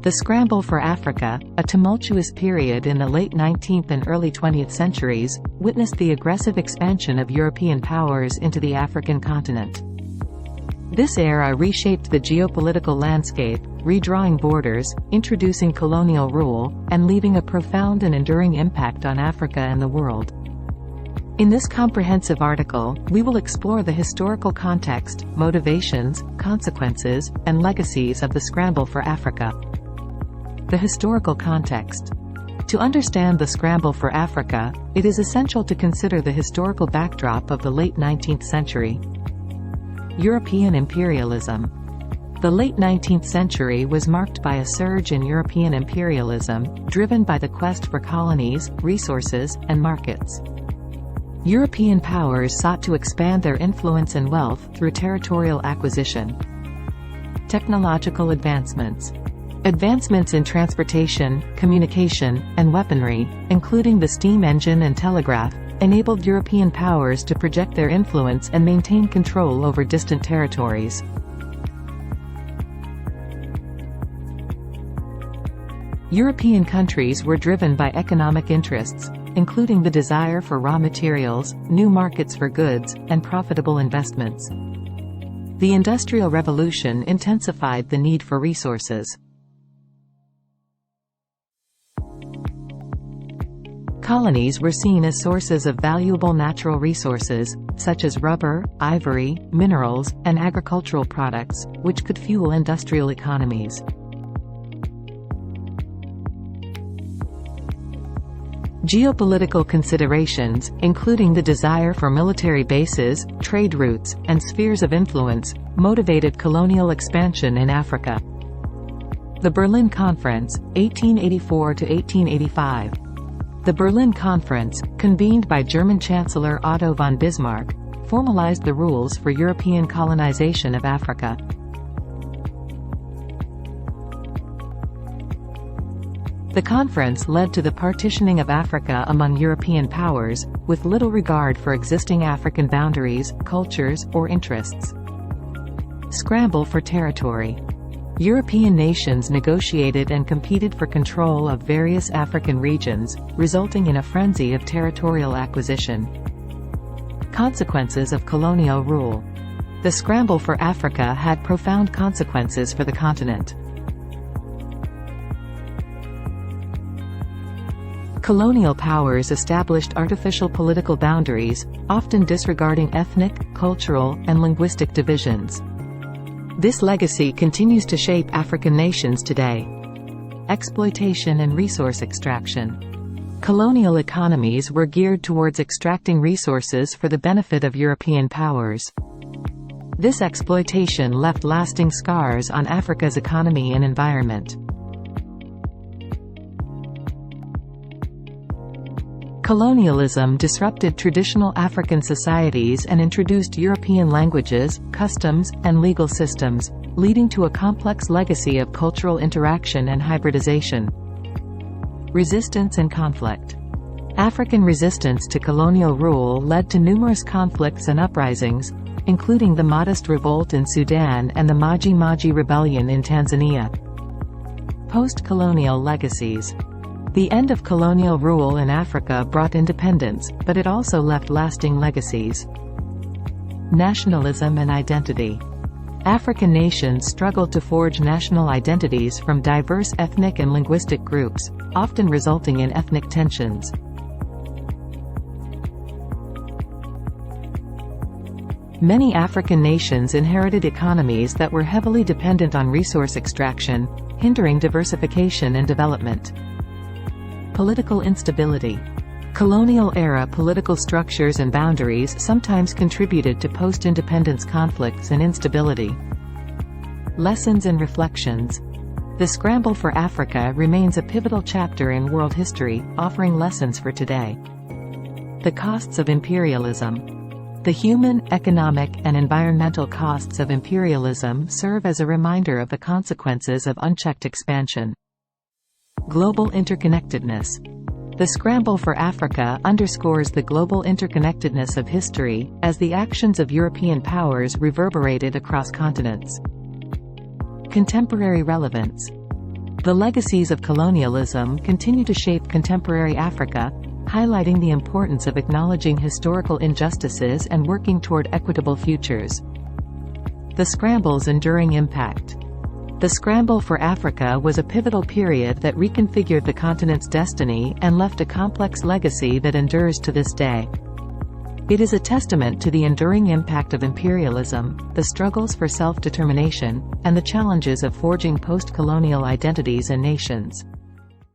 The Scramble for Africa, a tumultuous period in the late 19th and early 20th centuries, witnessed the aggressive expansion of European powers into the African continent. This era reshaped the geopolitical landscape, redrawing borders, introducing colonial rule, and leaving a profound and enduring impact on Africa and the world. In this comprehensive article, we will explore the historical context, motivations, consequences, and legacies of the Scramble for Africa. The historical context. To understand the Scramble for Africa, it is essential to consider the historical backdrop of the late 19th century. European imperialism. The late 19th century was marked by a surge in European imperialism, driven by the quest for colonies, resources, and markets. European powers sought to expand their influence and wealth through territorial acquisition. Technological advancements. Advancements in transportation, communication, and weaponry, including the steam engine and telegraph, enabled European powers to project their influence and maintain control over distant territories. European countries were driven by economic interests, including the desire for raw materials, new markets for goods, and profitable investments. The Industrial Revolution intensified the need for resources. Colonies were seen as sources of valuable natural resources, such as rubber, ivory, minerals, and agricultural products, which could fuel industrial economies. Geopolitical considerations, including the desire for military bases, trade routes, and spheres of influence, motivated colonial expansion in Africa. The Berlin Conference, 1884–1885. The Berlin Conference, convened by German Chancellor Otto von Bismarck, formalized the rules for European colonization of Africa. The conference led to the partitioning of Africa among European powers, with little regard for existing African boundaries, cultures, or interests. Scramble for territory. European nations negotiated and competed for control of various African regions, resulting in a frenzy of territorial acquisition. Consequences of colonial rule. The Scramble for Africa had profound consequences for the continent. Colonial powers established artificial political boundaries, often disregarding ethnic, cultural, and linguistic divisions. This legacy continues to shape African nations today. Exploitation and resource extraction. Colonial economies were geared towards extracting resources for the benefit of European powers. This exploitation left lasting scars on Africa's economy and environment. Colonialism disrupted traditional African societies and introduced European languages, customs, and legal systems, leading to a complex legacy of cultural interaction and hybridization. Resistance and conflict. African resistance to colonial rule led to numerous conflicts and uprisings, including the Mahdist Revolt in Sudan and the Maji Maji Rebellion in Tanzania. Post-colonial legacies. The end of colonial rule in Africa brought independence, but it also left lasting legacies. Nationalism and identity. African nations struggled to forge national identities from diverse ethnic and linguistic groups, often resulting in ethnic tensions. Many African nations inherited economies that were heavily dependent on resource extraction, hindering diversification and development. Political instability. Colonial-era political structures and boundaries sometimes contributed to post-independence conflicts and instability. Lessons and reflections. The Scramble for Africa remains a pivotal chapter in world history, offering lessons for today. The costs of imperialism. The human, economic, and environmental costs of imperialism serve as a reminder of the consequences of unchecked expansion. Global interconnectedness. The Scramble for Africa underscores the global interconnectedness of history, as the actions of European powers reverberated across continents. Contemporary relevance. The legacies of colonialism continue to shape contemporary Africa, highlighting the importance of acknowledging historical injustices and working toward equitable futures. The Scramble's enduring impact. The Scramble for Africa was a pivotal period that reconfigured the continent's destiny and left a complex legacy that endures to this day. It is a testament to the enduring impact of imperialism, the struggles for self-determination, and the challenges of forging post-colonial identities and nations.